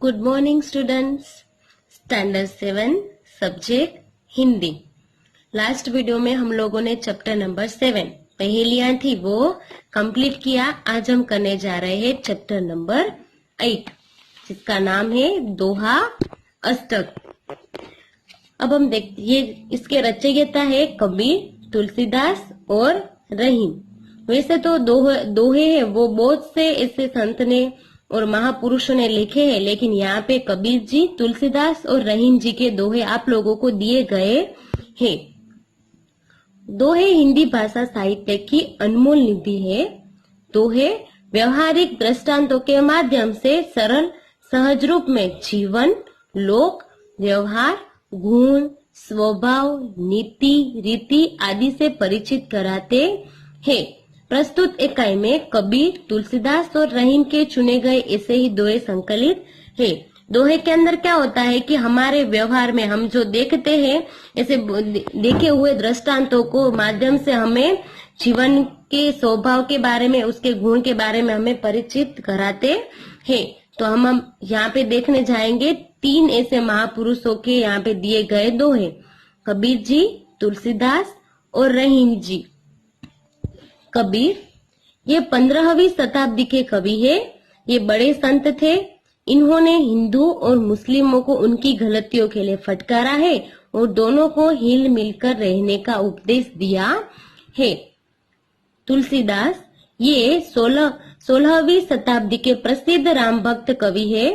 Good morning students. Standard 7 subject Hindi. Last video में हम लोगों ने चैप्टर नंबर 7 पहेलियां थी वो कंप्लीट किया। आज हम करने जा रहे हैं चैप्टर नंबर 8 जिसका नाम है दोहा अष्टक। अब हम देखते ये इसके रचयिता है कबीर, तुलसीदास और रहीम। वैसे तो दोहे हैं वो बहुत से ऐसे संत ने और महापुरुषों ने लिखे हैं, लेकिन यहाँ पे कबीर जी, तुलसीदास और रहीम जी के दोहे आप लोगों को दिए गए हैं। दोहे हिंदी भाषा साहित्य की अनमोल निधि है। दोहे व्यवहारिक दृष्टांतों के माध्यम से सरल सहज रूप में जीवन, लोक व्यवहार, गुण, स्वभाव, नीति, रीति आदि से परिचित कराते हैं। प्रस्तुत इकाई में कबीर, तुलसीदास और रहीम के चुने गए ऐसे ही दोहे संकलित है। दोहे के अंदर क्या होता है कि हमारे व्यवहार में हम जो देखते हैं, ऐसे देखे हुए दृष्टांतों को माध्यम से हमें जीवन के स्वभाव के बारे में, उसके गुण के बारे में हमें परिचित कराते हैं। तो हम यहाँ पे देखने जाएंगे 3 ऐसे महापुरुषों के यहाँ पे दिए गए दोहे, कबीर जी, तुलसीदास और रहीम जी। कबीर ये 15वीं शताब्दी के कवि है। ये बड़े संत थे। इन्होंने हिंदू और मुस्लिमों को उनकी गलतियों के लिए फटकारा है और दोनों को हिल मिलकर रहने का उपदेश दिया है। तुलसीदास ये 16वीं शताब्दी के प्रसिद्ध राम भक्त कवि है।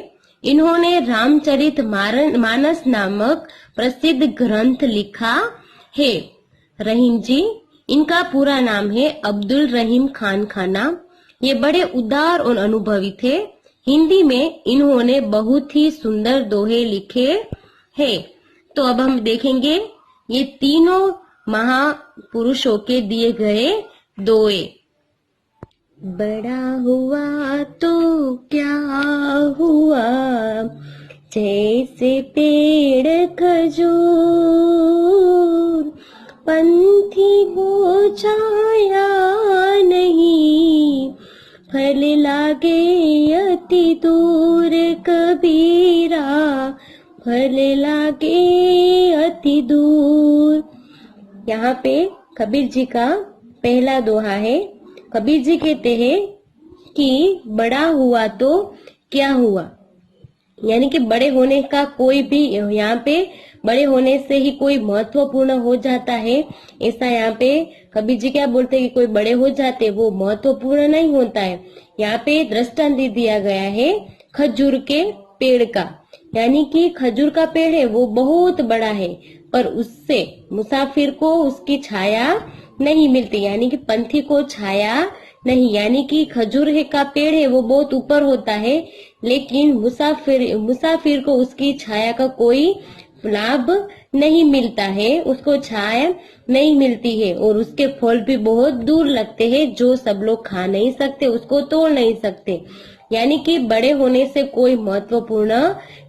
इन्होंने रामचरित मानस नामक प्रसिद्ध ग्रंथ लिखा है। रहीम जी, इनका पूरा नाम है अब्दुल रहीम खान खाना। ये बड़े उदार और अनुभवी थे। हिंदी में इन्होंने बहुत ही सुंदर दोहे लिखे हैं। तो अब हम देखेंगे ये तीनों महापुरुषों के दिए गए दोहे। बड़ा हुआ तो क्या हुआ, जैसे पेड़ खजूर, पंथी को छाया नहीं, फल लागे अति दूर कबीरा, फल लागे अति दूर। यहाँ पे कबीर जी का पहला दोहा है। कबीर जी कहते हैं कि बड़ा हुआ तो क्या हुआ, यानी कि बड़े होने का कोई भी, यहाँ पे बड़े होने से ही कोई महत्वपूर्ण हो जाता है, ऐसा यहाँ पे कबीर जी क्या बोलते हैं कि कोई बड़े हो जाते, वो महत्वपूर्ण नहीं होता है। यहाँ पे दृष्टांत दिया गया है खजूर के पेड़ का, यानी कि खजूर का पेड़ है वो बहुत बड़ा है, पर उससे मुसाफिर को उसकी छाया नहीं मिलती, यानी कि पंथी को छाया नहीं, यानी कि खजूर का पेड़ है वो बहुत ऊपर होता है, लेकिन मुसाफिर को उसकी छाया का कोई लाभ नहीं मिलता है, उसको छाया नहीं मिलती है और उसके फल भी बहुत दूर लगते हैं, जो सब लोग खा नहीं सकते, उसको तोड़ नहीं सकते। यानी कि बड़े होने से कोई महत्वपूर्ण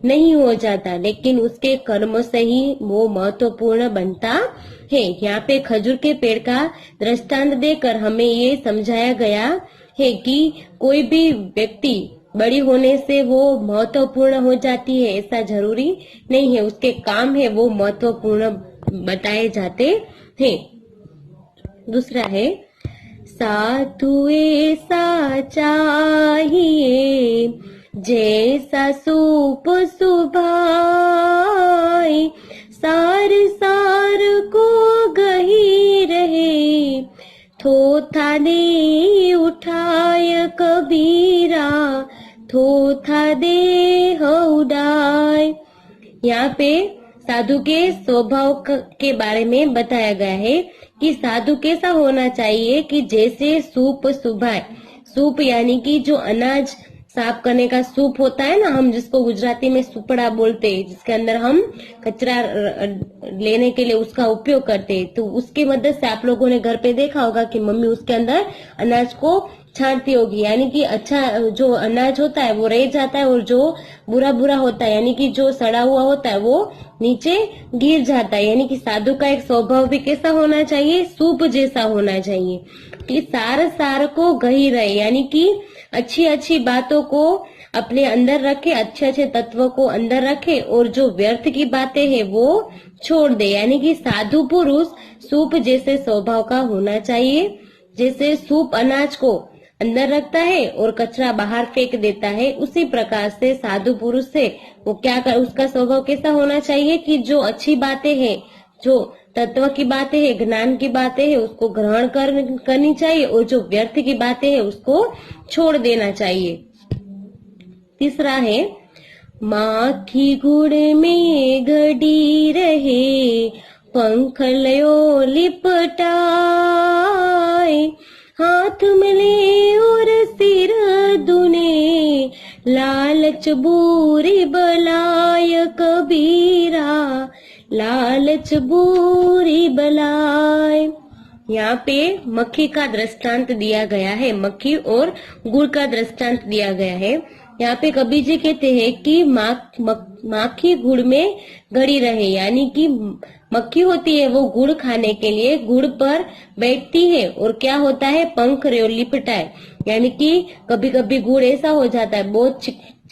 नहीं हो जाता, लेकिन उसके कर्म से ही वो महत्वपूर्ण बनता है। यहाँ पे खजूर के पेड़ का दृष्टांत देकर हमें ये समझाया गया है कि कोई भी व्यक्ति बड़ी होने से वो महत्वपूर्ण हो जाती है ऐसा जरूरी नहीं है, उसके काम है वो महत्वपूर्ण बताए जाते हैं। दूसरा है साधु ऐसा चाहिए, जैसा सूप सुभाए, सार सार को गही रहे, थोथा ने उठाय कबीरा, थोथा दे उड़ाय। यहाँ पे साधु के स्वभाव के बारे में बताया गया है कि साधु कैसा होना चाहिए कि जैसे सूप सुभाए। सूप यानी कि जो अनाज साफ करने का सूप होता है ना, हम जिसको गुजराती में सुपड़ा बोलते हैं, जिसके अंदर हम कचरा लेने के लिए उसका उपयोग करते हैं। तो उसकी मदद से आप लोगों ने घर पे देखा होगा कि मम्मी उसके अंदर अनाज को छांटती होगी, यानी कि अच्छा जो अनाज होता है वो रह जाता है और जो बुरा बुरा होता है, यानी कि जो सड़ा हुआ होता है वो नीचे गिर जाता है। यानी कि साधु का एक स्वभाव भी कैसा होना चाहिए, सूप जैसा होना चाहिए कि सार सार को गही रहे, यानी कि अच्छी अच्छी बातों को अपने अंदर रखे, अच्छे अच्छे तत्वों को अंदर रखे और जो व्यर्थ की बातें हैं वो छोड़ दे। यानी कि साधु पुरुष सूप जैसे स्वभाव का होना चाहिए। जैसे सूप अनाज को अंदर रखता है और कचरा बाहर फेंक देता है, उसी प्रकार से साधु पुरुष से वो क्या कर, उसका स्वभाव कैसा होना चाहिए कि जो अच्छी बातें हैं, जो तत्व की बातें हैं, ज्ञान की बातें हैं, उसको ग्रहण करनी चाहिए और जो व्यर्थ की बातें हैं उसको छोड़ देना चाहिए। तीसरा है, माखी गुड़ में घड़ी रहे, पंख लयो लिपटाए, हाथ मले और सिर दुने, लालच बुरी बलाय कबीरा, लालच बुरी बलाय। यहाँ पे मक्खी का दृष्टांत दिया गया है, मक्खी और गुड़ का दृष्टांत दिया गया है। यहाँ पे कबीर जी कहते हैं कि माखी गुड़ में गड़ी रहे, यानी कि मक्खी होती है वो गुड़ खाने के लिए गुड़ पर बैठती है और क्या होता है, पंख लिपटा है। यानी कि कभी कभी गुड़ ऐसा हो जाता है, बहुत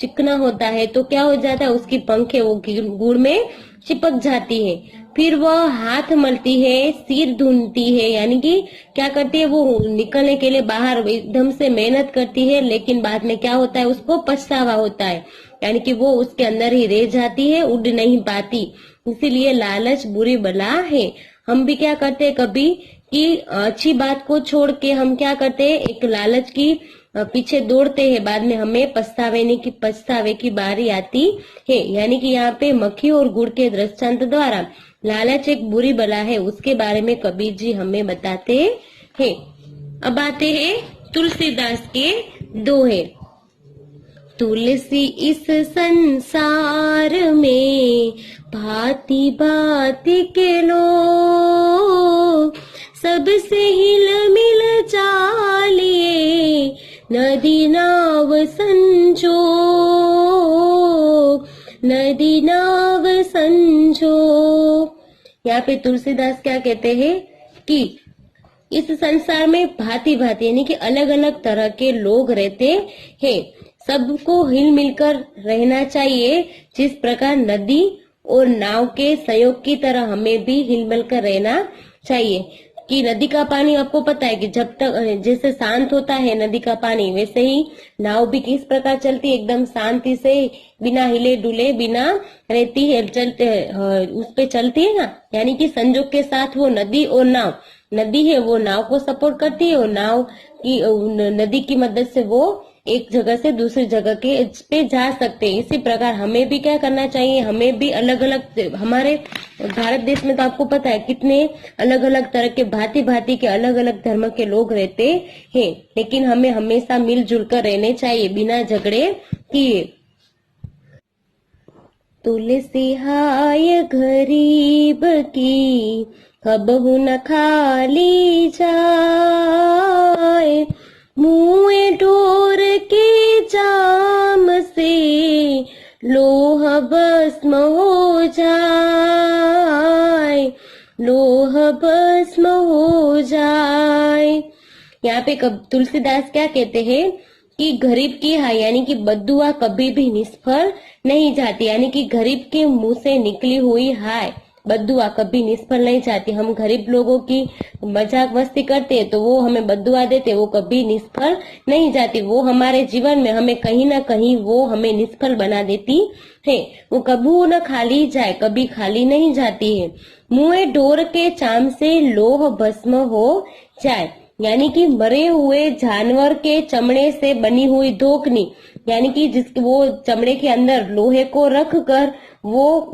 चिकना होता है, तो क्या हो जाता है, उसकी पंखें वो गुड़ में चिपक जाती है। फिर वह हाथ मलती है, सिर धुनती है, यानी कि क्या करती है, वो निकलने के लिए बाहर एकदम से मेहनत करती है, लेकिन बाद में क्या होता है, उसको पछतावा होता है, यानी कि वो उसके अंदर ही रह जाती है, उड़ नहीं पाती। इसीलिए लालच बुरी बला है। हम भी क्या करते हैं कभी कि अच्छी बात को छोड़ के हम क्या करते हैं, एक लालच की पीछे दौड़ते हैं, बाद में हमें पछतावे की बारी आती है। यानी कि यहाँ पे मक्खी और गुड़ के दृष्टांत द्वारा लालच एक बुरी बला है, उसके बारे में कबीर जी हमें बताते हैं। अब आते हैं तुलसीदास के दोहे। तुलसी इस संसार में भांति भांति के लोग, सबसे हिल मिल चालिए, नदी नाव संजोग, नदी नाव संजोग। यहाँ पे तुलसीदास क्या कहते हैं कि इस संसार में भांति भांति यानी कि अलग अलग तरह के लोग रहते हैं, सबको हिल मिलकर रहना चाहिए। जिस प्रकार नदी और नाव के सहयोग की तरह हमें भी हिल मिलकर रहना चाहिए। कि नदी का पानी आपको पता है कि जब तक जैसे शांत होता है नदी का पानी, वैसे ही नाव भी किस प्रकार चलती है, एकदम शांति से बिना हिले डुले बिना रहती है, चलते उस पे चलती है ना। यानी कि संजोग के साथ वो नदी और नाव, नदी है वो नाव को सपोर्ट करती है और नाव की नदी की मदद से वो एक जगह से दूसरी जगह के पे जा सकते हैं। इसी प्रकार हमें भी क्या करना चाहिए, हमें भी अलग अलग, हमारे भारत देश में तो आपको पता है कितने अलग अलग तरह के भांति भांति के अलग अलग धर्म के लोग रहते हैं, लेकिन हमें हमेशा मिलजुल कर रहने चाहिए बिना झगड़े किए। तुलसी हाय गरीब की, कबहू न खाली जाए, मुँह ढोर के जाम से लोह भस्म हो जाए, लोह भस्म हो जाए। यहाँ पे तुलसीदास क्या कहते हैं कि गरीब की हाय यानी कि बद्दुआ कभी भी निष्फल नहीं जाती, यानी कि गरीब के मुंह से निकली हुई हाय बद्दुआ कभी निष्फल नहीं जाती। हम गरीब लोगों की मजाक मस्ती करते हैं तो वो हमें बद्दुआ देते, वो कभी निष्फल नहीं जाती। वो हमारे जीवन में हमें कहीं ना कहीं वो हमें निष्फल बना देती है। वो कभी न खाली जाए, कभी खाली नहीं जाती है। मुँह ढोर के चाम से लोह भस्म हो जाए, यानी कि मरे हुए जानवर के चमड़े से बनी हुई धोकनी, यानी कि जिसके वो चमड़े के अंदर लोहे को रख कर वो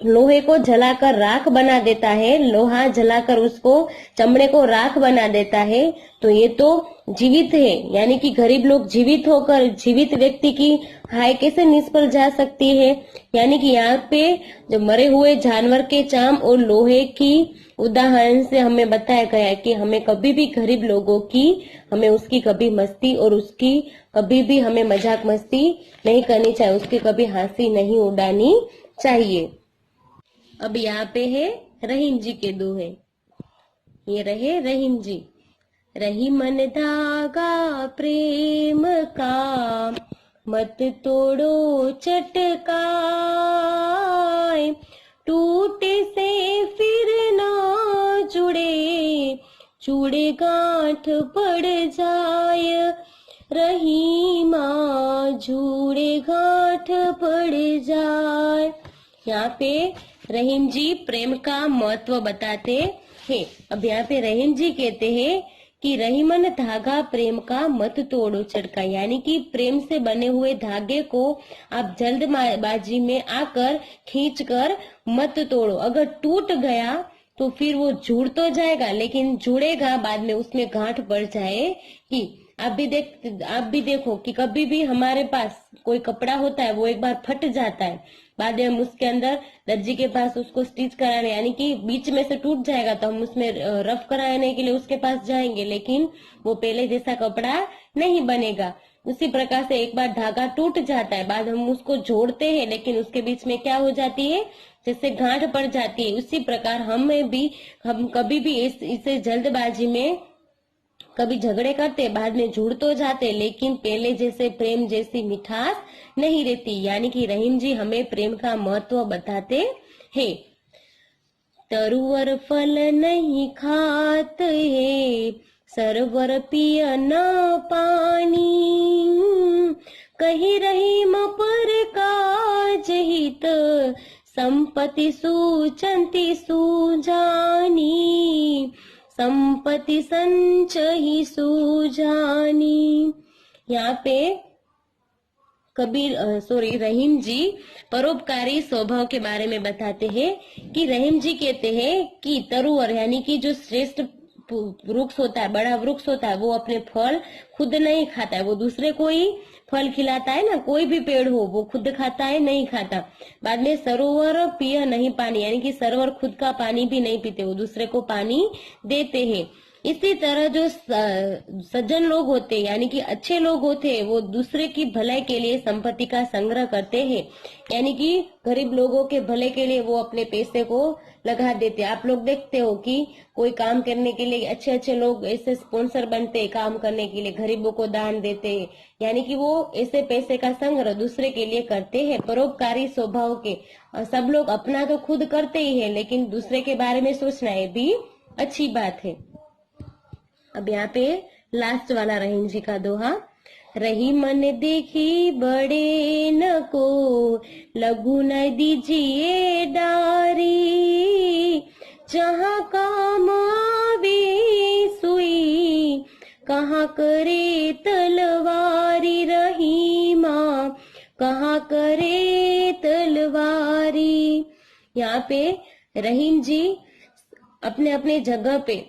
लोहे को जलाकर राख बना देता है, लोहा जलाकर उसको चमड़े को राख बना देता है, तो ये तो जीवित है। यानी कि गरीब लोग जीवित होकर जीवित व्यक्ति की हाय कैसे निष्फल जा सकती है। यानी कि यहाँ पे जो मरे हुए जानवर के चाम और लोहे की उदाहरण से हमें बताया गया है कि हमें कभी भी गरीब लोगों की, हमें उसकी कभी मस्ती और उसकी कभी भी हमें मजाक मस्ती नहीं करनी चाहिए, उसकी कभी हंसी नहीं उड़ानी चाहिए। अब यहाँ पे है रहीम जी के दोहे। ये रहे रहीम जी। रही मन धागा प्रेम का, मत तोड़ो चटकाए, टूटे से फिर ना जुड़े, चूड़े गांठ पड़ जाए, रही माँ जूड़े गांठ पड़ जाए। यहाँ पे रहीम जी प्रेम का महत्व बताते हैं। अब यहाँ पे रहीम जी कहते हैं कि रहीमन धागा प्रेम का मत तोड़ो चटका, यानी कि प्रेम से बने हुए धागे को आप जल्दबाजी में आकर खींचकर मत तोड़ो। अगर टूट गया तो फिर वो जुड़ तो जाएगा, लेकिन जुड़ेगा बाद में, उसमें गांठ पड़ जाएगी। आप भी देखो कि कभी भी हमारे पास कोई कपड़ा होता है, वो एक बार फट जाता है, बाद में हम उसके अंदर दर्जी के पास उसको स्टिच कराने, यानी कि बीच में से टूट जाएगा तो हम उसमें रफ कराने के लिए उसके पास जाएंगे, लेकिन वो पहले जैसा कपड़ा नहीं बनेगा। उसी प्रकार से एक बार धागा टूट जाता है, बाद हम उसको जोड़ते हैं, लेकिन उसके बीच में क्या हो जाती है, जैसे गांठ पड़ जाती है। उसी प्रकार हम कभी भी इसे जल्दबाजी में कभी झगड़े करते, बाद में जुड़ तो जाते, लेकिन पहले जैसे प्रेम जैसी मिठास नहीं रहती। यानी कि रहीम जी हमें प्रेम का महत्व बताते हैं। तरुवर फल नहीं खात है, सरवर पिय न पानी, कही रहीम पर काज हित, संपत्ति सूचंती सुजानी, संपत्ति संचही सुजानी। यहाँ पे रहीम जी परोपकारी स्वभाव के बारे में बताते हैं कि रहीम जी कहते हैं कि तरुवर यानी कि जो श्रेष्ठ वृक्ष होता है, बड़ा वृक्ष होता है, वो अपने फल खुद नहीं खाता है, वो दूसरे को ही फल खिलाता है ना। कोई भी पेड़ हो वो खुद खाता है, नहीं खाता। बाद में सरोवर पिय नहीं पानी, यानी कि सरोवर खुद का पानी भी नहीं पीते, वो दूसरे को पानी देते हैं। इसी तरह जो सज्जन लोग होते यानी कि अच्छे लोग होते हैं, वो दूसरे की भलाई के लिए संपत्ति का संग्रह करते हैं, यानी कि गरीब लोगों के भले के लिए वो अपने पैसे को लगा देते हैं। आप लोग देखते हो कि कोई काम करने के लिए अच्छे अच्छे लोग ऐसे स्पॉन्सर बनते हैं, काम करने के लिए गरीबों को दान देते हैं, यानी कि वो ऐसे पैसे का संग्रह दूसरे के लिए करते हैं। परोपकारी स्वभाव के सब लोग अपना तो खुद करते ही है, लेकिन दूसरे के बारे में सोचना है भी अच्छी बात है। अब यहाँ पे लास्ट वाला रहीम जी का दोहा, रही मन देखी बड़े न को, लघु न दीजिए डारी, जहाँ काम आवे सुई, कहाँ करे तलवारी, रही माँ कहाँ करे तलवारी। यहाँ पे रहीम जी अपने अपने जगह पे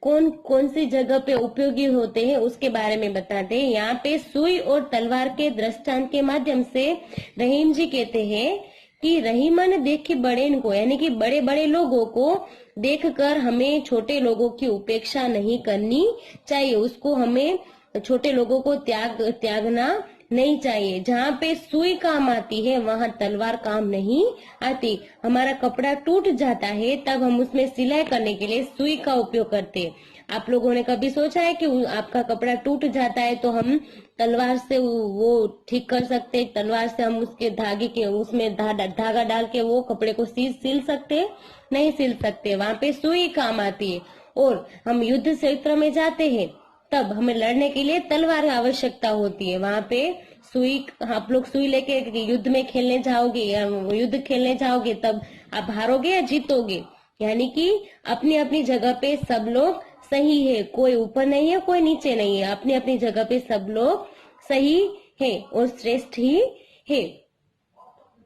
कौन कौन सी जगह पे उपयोगी होते हैं उसके बारे में बताते हैं। यहाँ पे सुई और तलवार के दृष्टांत के माध्यम से रहीम जी कहते हैं कि रहीमन देखे बड़े को, यानी कि बड़े बड़े लोगों को देखकर हमें छोटे लोगों की उपेक्षा नहीं करनी चाहिए, उसको हमें छोटे लोगों को त्यागना नहीं चाहिए। जहाँ पे सुई काम आती है वहाँ तलवार काम नहीं आती। हमारा कपड़ा टूट जाता है तब हम उसमें सिलाई करने के लिए सुई का उपयोग करते हैं। आप लोगों ने कभी सोचा है कि आपका कपड़ा टूट जाता है तो हम तलवार से वो ठीक कर सकते हैं? तलवार से हम उसके धागे के उसमें धागा डाल के वो कपड़े को सिल सकते हैं? नहीं सिल सकते। वहाँ पे सुई काम आती है। और हम युद्ध क्षेत्र में जाते हैं तब हमें लड़ने के लिए तलवार की आवश्यकता होती है। वहाँ पे सुई, आप लोग सुई लेके युद्ध में खेलने जाओगे या युद्ध खेलने जाओगे तब आप हारोगे या जीतोगे। यानी कि अपनी अपनी जगह पे सब लोग सही है, कोई ऊपर नहीं है कोई नीचे नहीं है, अपनी अपनी जगह पे सब लोग सही है और श्रेष्ठ ही है।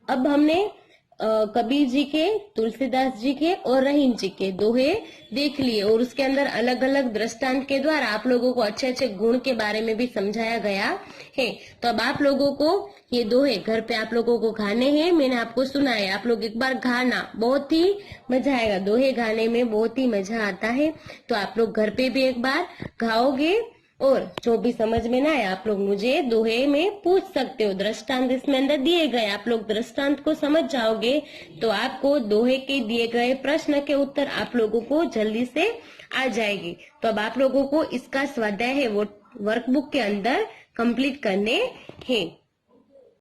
अब हमने कबीर जी के, तुलसीदास जी के और रहीम जी के दोहे देख लिए और उसके अंदर अलग अलग दृष्टांत के द्वारा आप लोगों को अच्छे अच्छे गुण के बारे में भी समझाया गया है। तो अब आप लोगों को ये दोहे घर पे आप लोगों को गाने हैं, मैंने आपको सुनाए, आप लोग एक बार गाना, बहुत ही मजा आएगा। दोहे गाने में बहुत ही मजा आता है, तो आप लोग घर पे भी एक बार गाओगे और जो भी समझ में ना आए आप लोग मुझे दोहे में पूछ सकते हो। दृष्टांत इसमें अंदर दिए गए, आप लोग दृष्टांत को समझ जाओगे तो आपको दोहे के दिए गए प्रश्न के उत्तर आप लोगों को जल्दी से आ जाएगी। तो अब आप लोगों को इसका स्वाध्याय है वो वर्कबुक के अंदर कंप्लीट करने हैं।